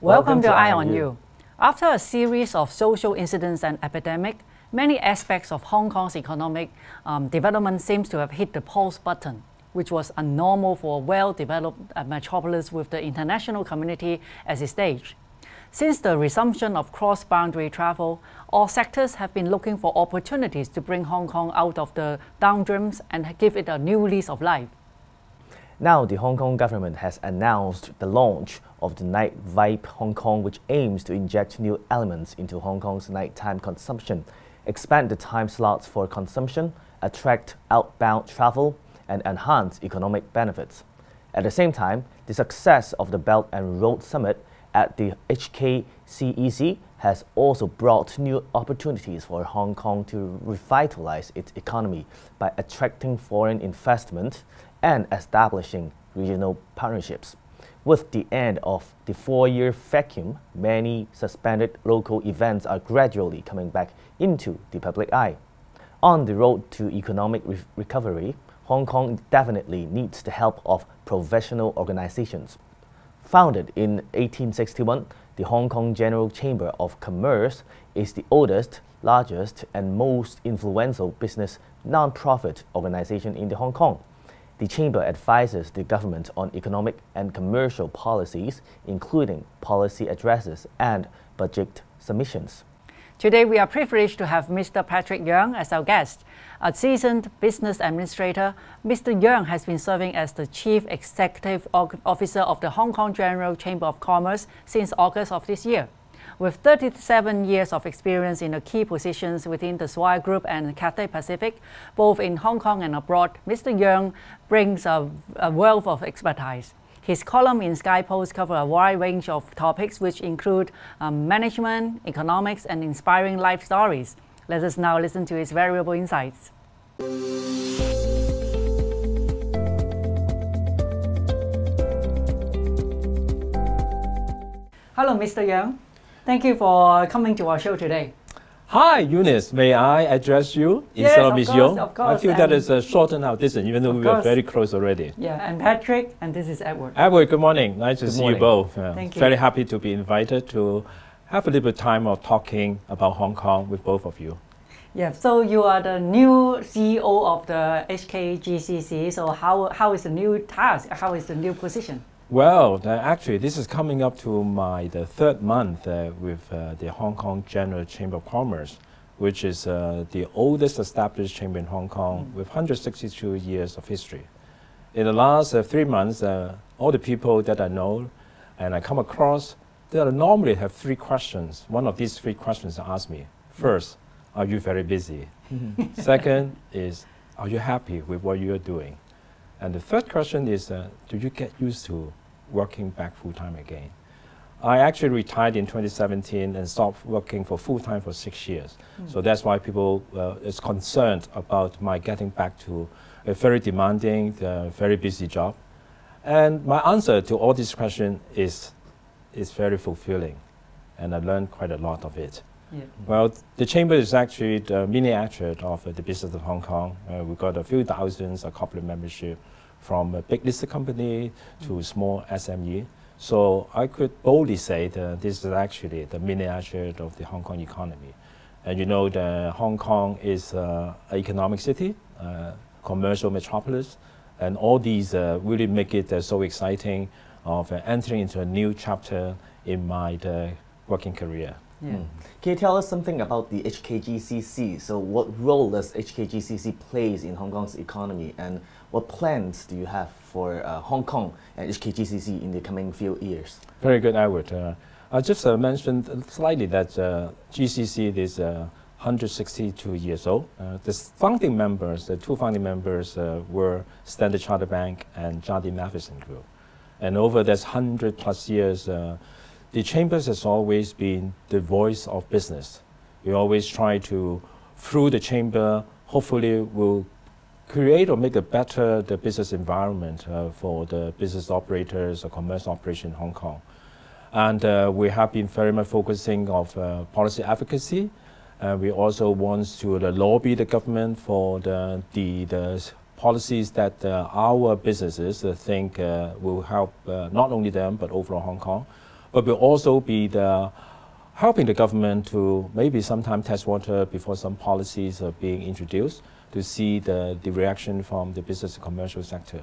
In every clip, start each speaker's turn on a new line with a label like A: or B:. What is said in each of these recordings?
A: Welcome to Eye on You. After a series of social incidents and epidemic, many aspects of Hong Kong's economic development seems to have hit the pause button, which was abnormal for a well-developed metropolis with the international community as its stage. Since the resumption of cross-boundary travel, all sectors have been looking for opportunities to bring Hong Kong out of the doldrums and give it a new lease of life.
B: Now, the Hong Kong government has announced the launch of the Night Vibe Hong Kong, which aims to inject new elements into Hong Kong's nighttime consumption, expand the time slots for consumption, attract outbound travel, and enhance economic benefits. At the same time, the success of the Belt and Road Summit at the HKGCC has also brought new opportunities for Hong Kong to revitalize its economy by attracting foreign investment and establishing regional partnerships. With the end of the 4-year vacuum, many suspended local events are gradually coming back into the public eye. On the road to economic recovery, Hong Kong definitely needs the help of professional organizations. Founded in 1861, the Hong Kong General Chamber of Commerce is the oldest, largest, and most influential business non-profit organization in Hong Kong. The Chamber advises the government on economic and commercial policies, including policy addresses and budget submissions.
A: Today, we are privileged to have Mr. Patrick Yeung as our guest. A seasoned business administrator, Mr. Yeung has been serving as the Chief Executive Officer of the Hong Kong General Chamber of Commerce since August of this year. With 37 years of experience in the key positions within the Swire Group and Cathay Pacific, both in Hong Kong and abroad, Mr. Yeung brings a wealth of expertise. His column in SkyPost covers a wide range of topics which include management, economics, and inspiring life stories. Let us now listen to his valuable insights. Hello, Mr. Yeung. Thank you for coming to our show today.
C: Hi, Eunice. May I address you instead of Ms. Yeung?
A: Of course.
C: I feel that is shorten our distance, even though we are very close already.
A: Yeah, and Patrick, and this is Edward.
C: Edward, good morning. Nice to see you both.
A: Thank you.
C: Very happy to be invited to have a little bit time of talking about Hong Kong with both of you.
A: Yeah, so you are the new CEO of the HKGCC. So how is the new task? How is the new position?
C: Well, actually, this is coming up to the third month with the Hong Kong General Chamber of Commerce, which is the oldest established chamber in Hong Kong with 162 years of history. In the last 3 months, all the people that I know and I come across, they normally have 3 questions. One of these 3 questions ask me. First, are you very busy? Second is, are you happy with what you are doing? And the third question is, do you get used to working back full-time again? I actually retired in 2017 and stopped working for full-time for 6 years. So that's why people is concerned about my getting back to a very demanding, very busy job. And my answer to all these questions is very fulfilling. And I learned quite a lot of it. Yeah. Well, the chamber is actually the miniature of the business of Hong Kong. We've got a few thousands of corporate membership, from a big listed company to small SME. So I could boldly say that this is actually the miniature of the Hong Kong economy. And you know that Hong Kong is an economic city, commercial metropolis, and all these really make it so exciting of entering into a new chapter in my working career.
B: Yeah. Can you tell us something about the HKGCC? So what role does HKGCC plays in Hong Kong's economy, and what plans do you have for Hong Kong and HKGCC in the coming few years?
C: Very good, Edward. I just mentioned slightly that GCC is 162 years old. The founding members, the 2 founding members were Standard Chartered Bank and Jardine Matheson Group. And over this 100+ years, the Chambers has always been the voice of business. We always try to, through the Chamber, hopefully will create or make a better business environment for the business operators or commercial operation in Hong Kong. And we have been very much focusing on policy advocacy. We also want to lobby the government for the policies that our businesses think will help not only them but overall Hong Kong. but will also be helping the government to maybe sometime test water before some policies are being introduced to see the reaction from the business and commercial sector.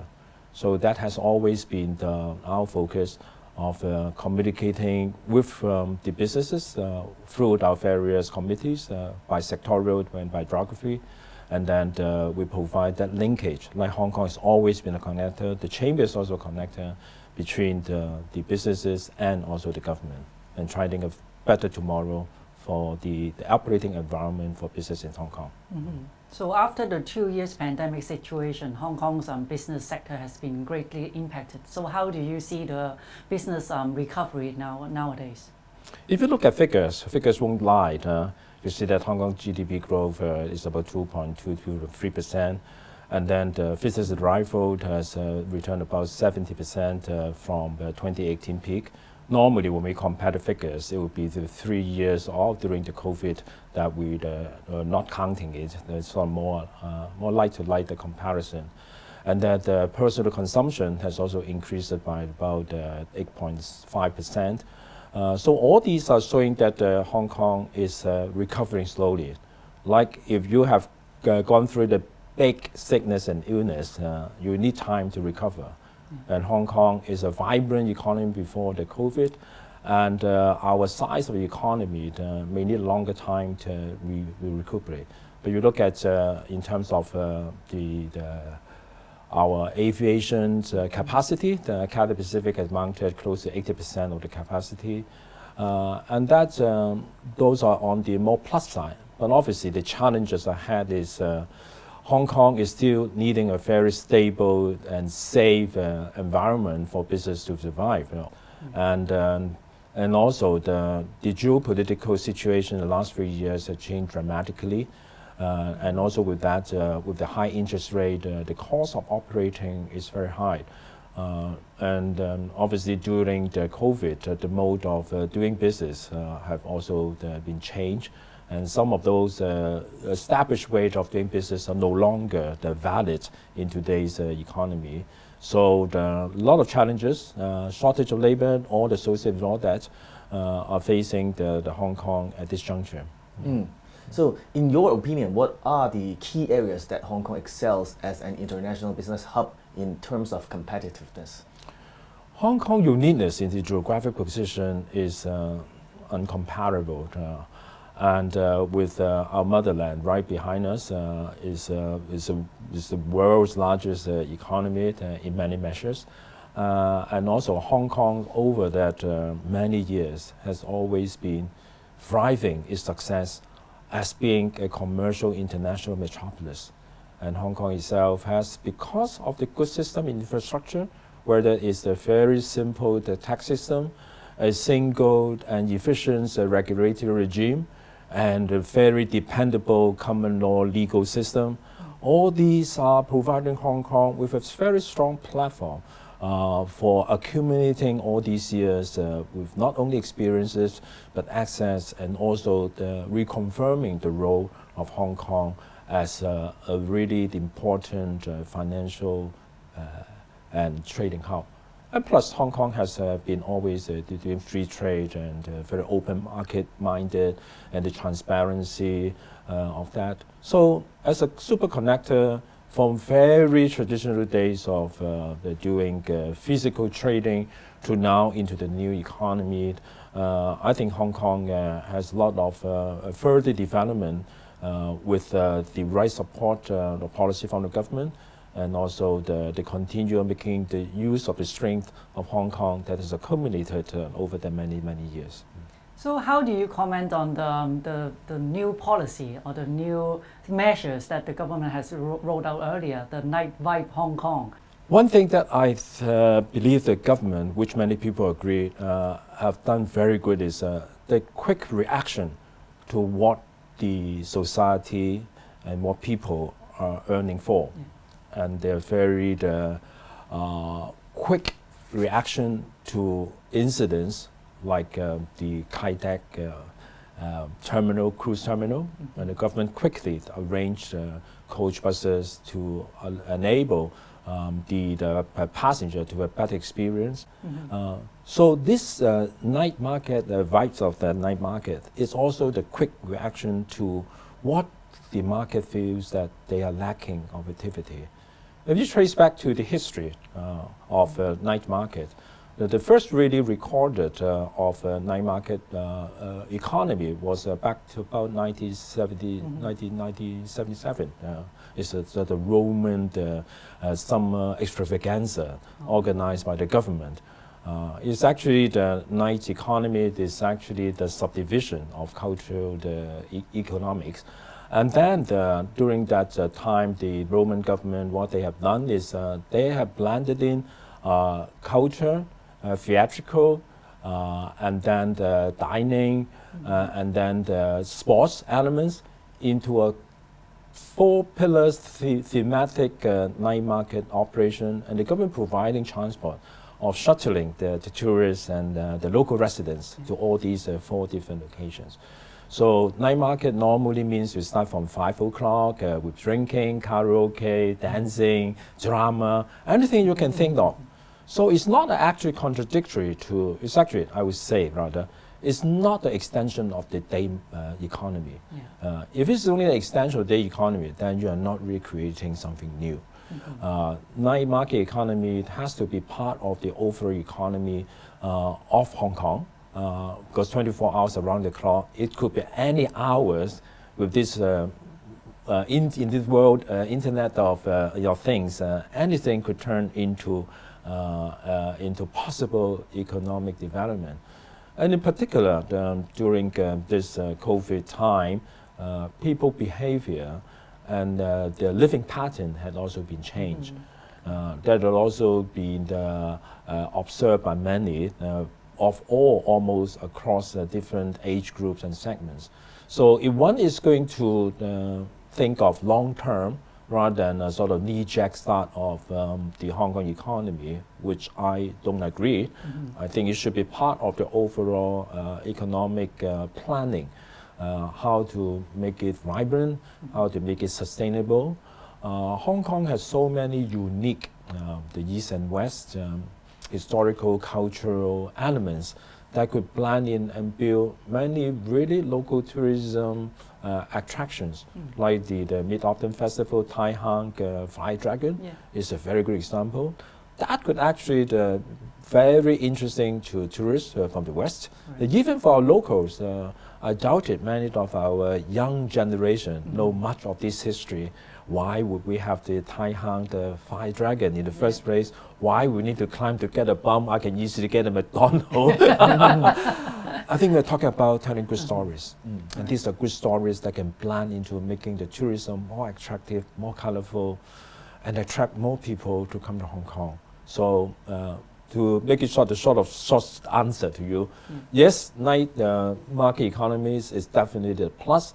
C: So that has always been our focus of communicating with the businesses through our various committees by sectorial and by geography. And then we provide that linkage. Like Hong Kong has always been a connector. The Chamber is also a connector between the businesses and also the government, and trying a better tomorrow for the operating environment for business in Hong Kong.
A: Mm-hmm. So after the 2 years pandemic situation, Hong Kong's business sector has been greatly impacted. So how do you see the business recovery nowadays?
C: If you look at figures won't lie. You see that Hong Kong GDP growth is about 2.2 to 3%. And then the business arrival has returned about 70% from the 2018 peak. Normally, when we compare the figures, it would be the 3 years all during the COVID that we not counting it. It's more light the comparison. And that personal consumption has also increased by about 8.5%. So all these are showing that Hong Kong is recovering slowly. Like if you have gone through the big sickness and illness, you need time to recover. And Hong Kong is a vibrant economy before the COVID, and our size of the economy may need longer time to recuperate. But you look at in terms of our aviation capacity, the Cathay Pacific has mounted close to 80% of the capacity, and that those are on the more plus side. But obviously, the challenges ahead is Hong Kong is still needing a very stable and safe environment for business to survive. And also the geopolitical situation in the last 3 years has changed dramatically. And also with that, with the high interest rate, the cost of operating is very high. And obviously during the COVID, the mode of doing business have also been changed. And some of those established ways of doing business are no longer valid in today's economy. So a lot of challenges, shortage of labor, all the associated with all that are facing the Hong Kong at this juncture.
B: Mm. So in your opinion, what are the key areas that Hong Kong excels as an international business hub in terms of competitiveness?
C: Hong Kong uniqueness in the geographic position is incomparable. And with our motherland right behind us is the world's largest economy in many measures. And also Hong Kong over that many years has always been thriving its success as being a commercial international metropolis. And Hong Kong itself has, because of the good system infrastructure, whether it's a very simple tax system, a single and efficient regulatory regime, and a very dependable common law legal system. All these are providing Hong Kong with a very strong platform for accumulating all these years with not only experiences, but access, and also reconfirming the role of Hong Kong as a really important financial and trading hub. And plus, Hong Kong has been always doing free trade and very open market minded, and the transparency of that. So as a super connector from very traditional days of doing physical trading to now into the new economy, I think Hong Kong has a lot of further development with the right support, the policy from the government, and also the continuum making the use of the strength of Hong Kong that has accumulated over the many years.
A: So how do you comment on the new policy or the new measures that the government has rolled out earlier, the Night Vibe Hong Kong?
C: One thing that I believe the government, which many people agree, have done very good is the quick reaction to what the society and what people are earning for. Yeah. And they're very quick reaction to incidents like the Cathay terminal, cruise terminal, and the government quickly arranged coach buses to enable the passenger to a better experience. So this night market, the vibes of the night market, is also the quick reaction to what the market feels that they are lacking of activity. If you trace back to the history of night market, the first really recorded of night market economy was back to about 1977. It's the Roman summer extravaganza organized by the government. It's actually the night economy. It's actually the subdivision of cultural economics. And then during that time, the Roman government, what they have done is they have blended in culture, theatrical, and then the dining, and then the sports elements into a 4 pillars thematic night market operation, and the government providing transport of shuttling the tourists and the local residents to all these 4 different locations. So night market normally means you start from 5 o'clock with drinking, karaoke, dancing, drama, anything you can think of. So it's not actually contradictory to, it's actually, I would say rather, it's not the extension of the day economy. If it's only an extension of the day economy, then you are not really creating something new. Night market economy has to be part of the overall economy of Hong Kong, because 24 hours around the clock, it could be any hours with this in this world, internet of your things, anything could turn into possible economic development. And in particular, during this COVID time, people behavior and their living pattern had also been changed. That had also been observed by many of all, almost across different age groups and segments. So if one is going to think of long term rather than a sort of knee-jerk start of the Hong Kong economy, which I don't agree, I think it should be part of the overall economic planning, how to make it vibrant, how to make it sustainable. Hong Kong has so many unique, the East and West, historical, cultural elements that could blend in and build many really local tourism attractions, like the Mid-Autumn Festival, Tai Hang Fire Dragon is a very good example. That could actually be very interesting to tourists from the West. Even for our locals, I doubt it many of our young generation know much of this history. Why would we have the Tai Hang, the Fire Dragon in the first place? Why we need to climb to get a bum? I can easily get a McDonald's. I think we're talking about telling good stories. And these are good stories that can blend into making the tourism more attractive, more colorful, and attract more people to come to Hong Kong. So to make it short, the short answer to you, yes, night market economies is definitely a plus.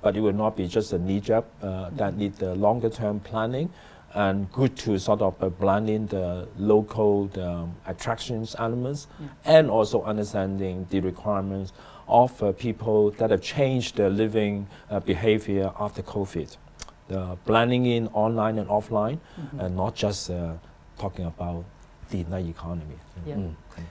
C: But it will not be just a knee-jerk that need the longer-term planning, and good to sort of blend in the local attractions elements, and also understanding the requirements of people that have changed their living behavior after COVID. Blending in online and offline, and not just talking about the night economy.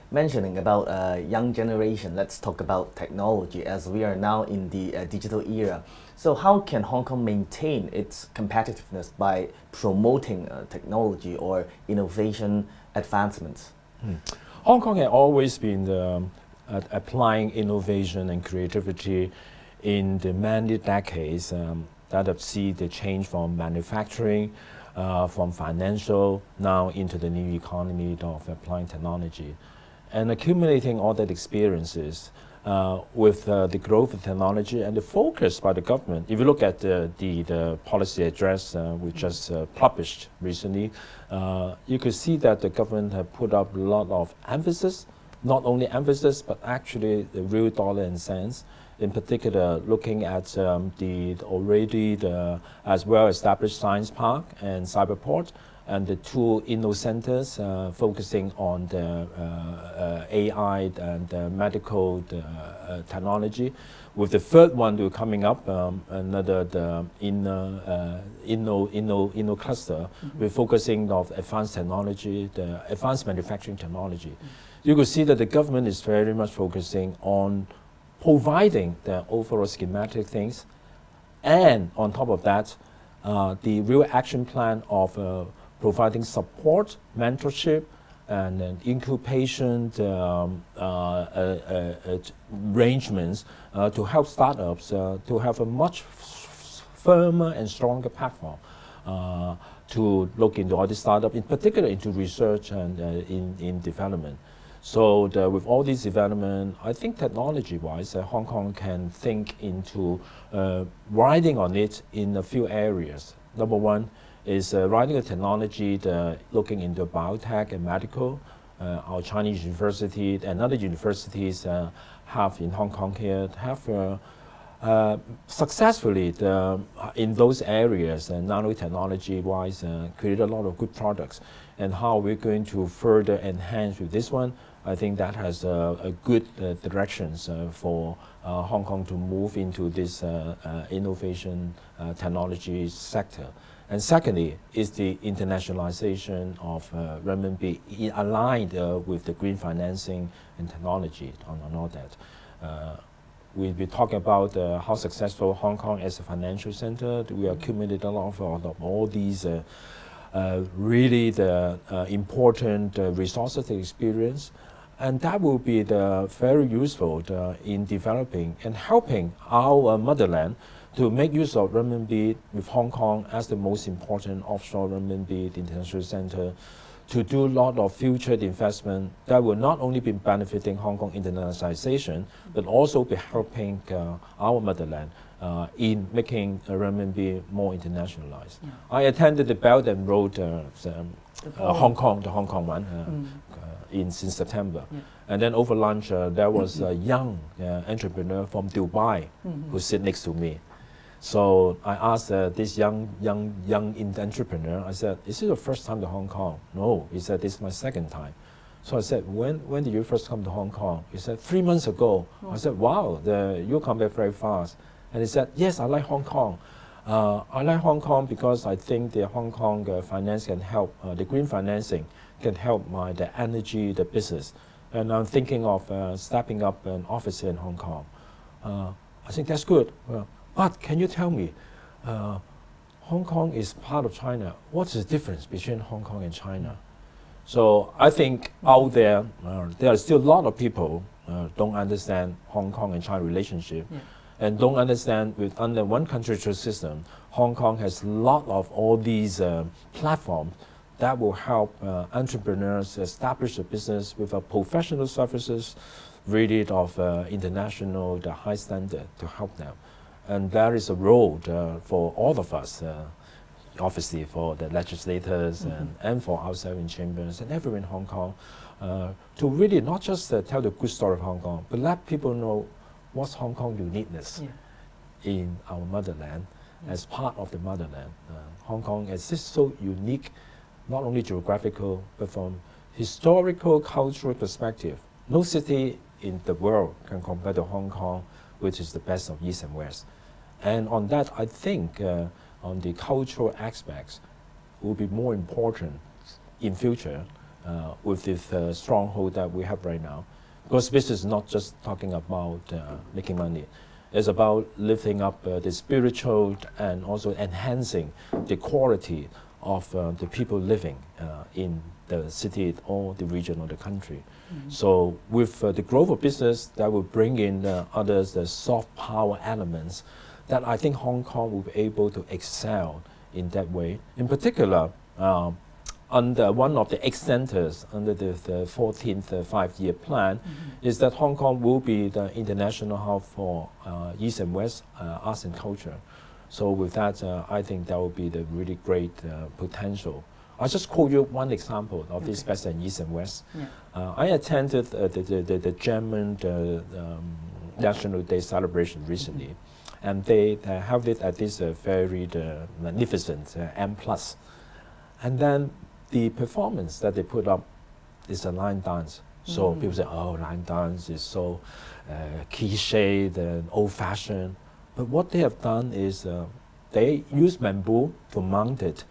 B: Mentioning about young generation, let's talk about technology, as we are now in the digital era. So how can Hong Kong maintain its competitiveness by promoting technology or innovation advancements?
C: Hong Kong has always been applying innovation and creativity in the many decades that have seen the change from manufacturing, from financial, now into the new economy of applying technology. And accumulating all that experiences with the growth of technology and the focus by the government. If you look at the policy address we just published recently, you could see that the government have put up a lot of emphasis, not only emphasis, but actually the real dollar and cents. In particular, looking at the already as well established science park and cyberport, and the two Inno centers focusing on the AI and medical technology. With the third one coming up, another the Inno cluster, we're focusing on advanced technology, the advanced manufacturing technology. You could see that the government is very much focusing on providing the overall schematic things, and on top of that, the real action plan of providing support, mentorship, and incubation arrangements to help startups to have a much firmer and stronger platform to look into all the startups, in particular into research and in development. So with all these development, I think technology-wise, Hong Kong can think into riding on it in a few areas. Number one is riding a technology, looking into biotech and medical. Our Chinese university and other universities have in Hong Kong here have successfully in those areas and nanotechnology-wise created a lot of good products. And how we're going to further enhance with this one, I think that has a good directions for Hong Kong to move into this innovation technology sector. And secondly is the internationalization of renminbi aligned with the green financing and technology and all that. We'll be talking about how successful Hong Kong as a financial center. We accumulated a lot of all these really the important resources experience. And that will be very useful in developing and helping our motherland to make use of renminbi with Hong Kong as the most important offshore renminbi international center, to do a lot of future investment that will not only be benefiting Hong Kong internationalization, but also be helping our motherland in making renminbi more internationalized. Yeah. I attended the Belt and Road Hong Kong one in since September. Yeah. And then over lunch, there was a young entrepreneur from Dubai who sit next to me. So I asked this young entrepreneur, I said, is it your first time to Hong Kong? No, he said, this is my second time. So I said, when did you first come to Hong Kong? He said, 3 months ago. Oh. I said, wow, you come back very fast. And he said, yes, I like Hong Kong. I like Hong Kong because I think the Hong Kong finance can help, the green financing can help the energy, the business. And I'm thinking of stepping up an office in Hong Kong. I think that's good. But can you tell me, Hong Kong is part of China. What's the difference between Hong Kong and China? So I think out there, there are still a lot of people don't understand Hong Kong and China relationship, and don't understand with under one country system, Hong Kong has a lot of all these platforms that will help entrepreneurs establish a business with a professional services rated of international, the high standard to help them. And there is a road for all of us, obviously for the legislators and for outside in chambers and everyone in Hong Kong, to really not just tell the good story of Hong Kong, but let people know what's Hong Kong uniqueness in our motherland, as part of the motherland. Hong Kong is just so unique, not only geographical, but from historical, cultural perspective. No city in the world can compare to Hong Kong, which is the best of East and West. And on that, I think on the cultural aspects will be more important in future with this stronghold that we have right now. Because business is not just talking about making money. It's about lifting up the spiritual and also enhancing the quality of the people living in the city or the region or the country. So with the growth of business, that will bring in others, the soft power elements that I think Hong Kong will be able to excel in that way. In particular, under one of the ex-centers under the 14th five-year plan is that Hong Kong will be the international hub for East and West arts and culture. So with that, I think that will be the really great potential. I'll just quote you one example of this best in East and West. I attended the German National Day celebration recently, and they held it at this very magnificent M+. And then the performance that they put up is a line dance. So people say, oh, line dance is so cliched and old-fashioned. But what they have done is they use bamboo to mount it,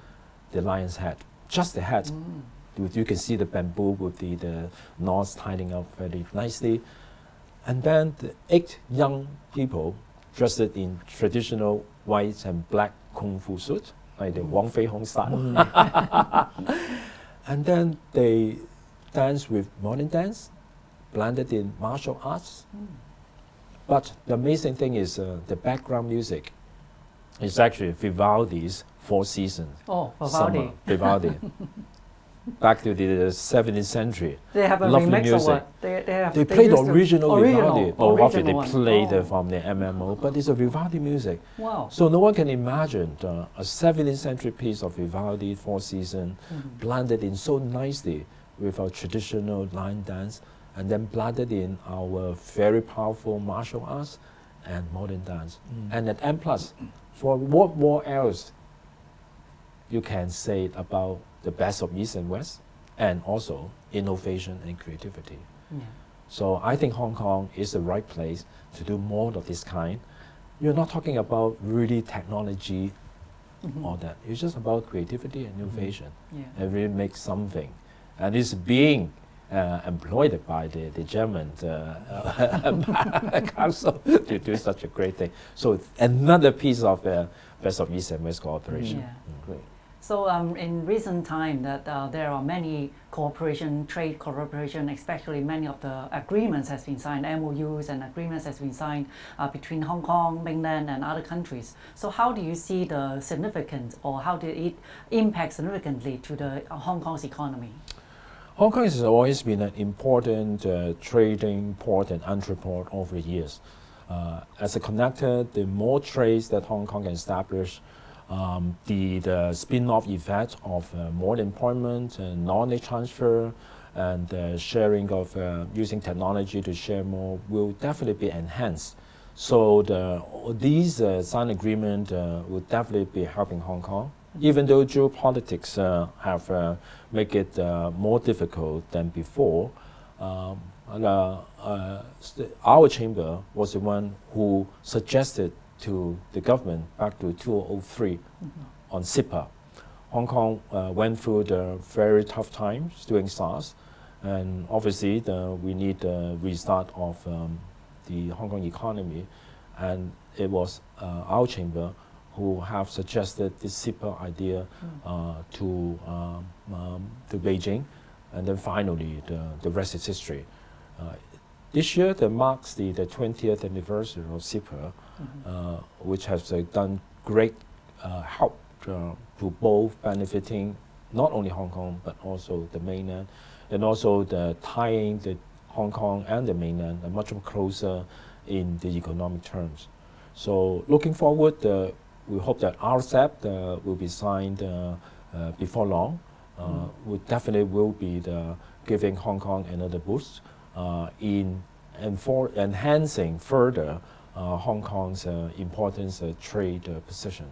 C: the lion's head, just the head. You can see the bamboo with the knots tying up very nicely. And then the 8 young people dressed in traditional white and black kung fu suit, like the Wang Fei Hong style. And then they dance with modern dance, blended in martial arts. But the amazing thing is the background music is actually Vivaldi's Four Seasons.
A: Oh, Vivaldi.
C: Vivaldi. Back to the 17th century.
A: They have a
C: lovely
A: remix
C: music.
A: or what?
C: They played the original Vivaldi. Or after they
A: one.
C: played from the MMO, but it's a Vivaldi music.
A: Wow.
C: So no one can imagine a 17th century piece of Vivaldi, Four Seasons, blended in so nicely with our traditional line dance, and then blended in our very powerful martial arts and modern dance. And at M+, for what more else you can say about the best of East and West, and also innovation and creativity. So I think Hong Kong is the right place to do more of this kind. You're not talking about really technology or that. It's just about creativity and innovation and really make something. And it's being employed by the German council to do such a great thing. So another piece of best of East and West cooperation.
B: Great.
A: So in recent time that there are many trade cooperation, especially many of the agreements has been signed, MOUs and agreements has been signed between Hong Kong, mainland and other countries. So how do you see the significance, or how did it impact significantly to the Hong Kong's economy?
C: Hong Kong has always been an important trading port and entreport over the years. As a connector, the more trades that Hong Kong can establish, the spin-off effect of more employment and knowledge transfer and sharing of using technology to share more will definitely be enhanced. So these signed agreement will definitely be helping Hong Kong, even though geopolitics have made it more difficult than before. Our chamber was the one who suggested to the government back to 2003 on SIPA. Hong Kong went through the very tough times during SARS, and obviously we need the restart of the Hong Kong economy, and it was our chamber who have suggested this SIPA idea to Beijing, and then finally the rest is history. This year that marks the 20th anniversary of SIPA, which has done great help to both benefiting not only Hong Kong but also the mainland, and also the tying the Hong Kong and the mainland much more closer in the economic terms. So looking forward, we hope that RCEP will be signed before long. We definitely will be giving Hong Kong another boost in enhancing further Hong Kong's importance trade position.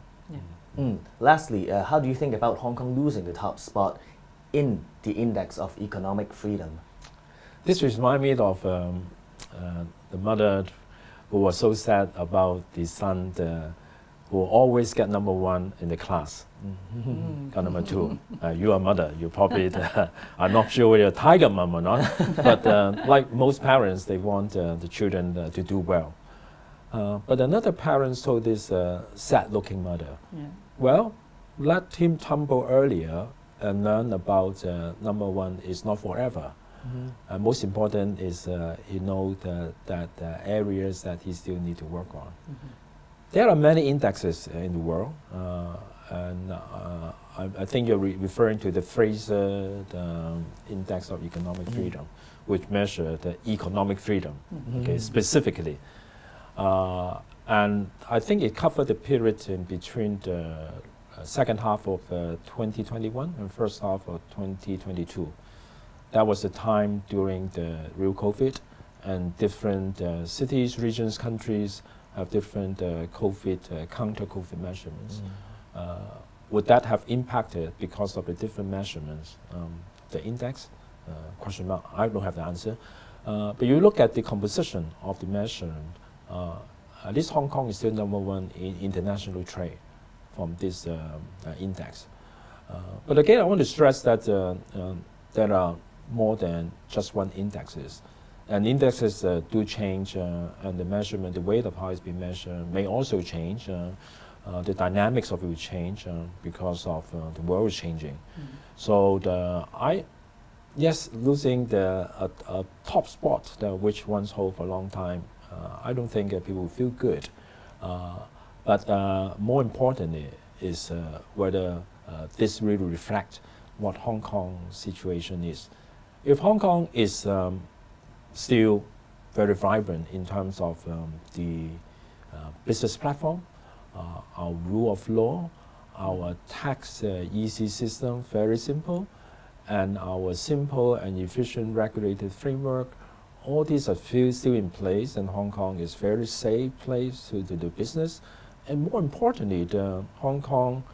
B: Lastly, how do you think about Hong Kong losing the top spot in the index of economic freedom?
C: This reminds me of the mother who was so sad about the son who always get #1 in the class. Got #2. You are a mother. You probably are not sure whether you're a tiger mom or not. But like most parents, they want the children to do well. But another parent told this sad-looking mother, well, let him tumble earlier and learn about #1 is not forever. Most important is he knows that areas that he still need to work on. There are many indexes in the world, and I think you're referring to the Fraser Index of Economic Freedom, which measures the economic freedom, okay, specifically. And I think it covered the period in between the second half of 2021 and first half of 2022. That was the time during the real COVID, and different cities, regions, countries have different counter-COVID measurements. would that have impacted because of the different measurements? The index? Question mark. I don't have the answer. But you look at the composition of the measurement, at least Hong Kong is still #1 in international trade from this index. But again, I want to stress that there are more than just one indexes. And indexes do change, and the measurement, the weight of how it's been measured may also change. The dynamics of it will change because of the world is changing. So yes, losing the top spot which ones hold for a long time, I don't think people will feel good. But more importantly is whether this really reflects what Hong Kong's situation is. If Hong Kong is still very vibrant in terms of the business platform, our rule of law, our tax easy system, very simple, and our simple and efficient regulated framework, all these are still in place, and Hong Kong is a very safe place to do business. And more importantly, the Hong Kong,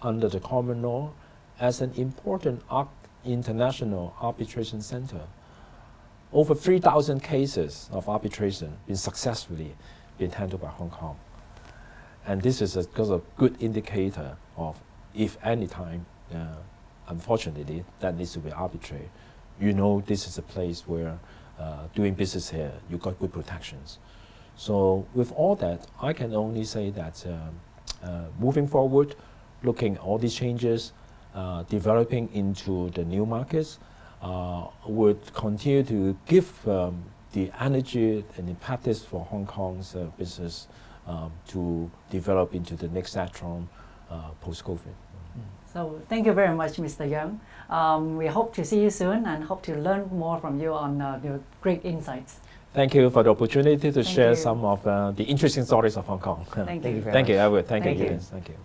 C: under the common law, as an important international arbitration center. Over 3,000 cases of arbitration been successfully been handled by Hong Kong. And this is a good indicator of if any time, unfortunately, that needs to be arbitrated. You know this is a place where doing business here, you got good protections. So with all that, I can only say that moving forward, looking at all these changes, developing into the new markets, would continue to give the energy and impetus for Hong Kong's business to develop into the next echelon post-COVID.
A: So thank you very much, Mr. Yeung. We hope to see you soon and hope to learn more from you on your great insights.
C: Thank you for the opportunity to share some of the interesting stories of Hong Kong.
A: Thank you.
C: Thank you, Edward. Thank you.
A: You.
C: Thank you.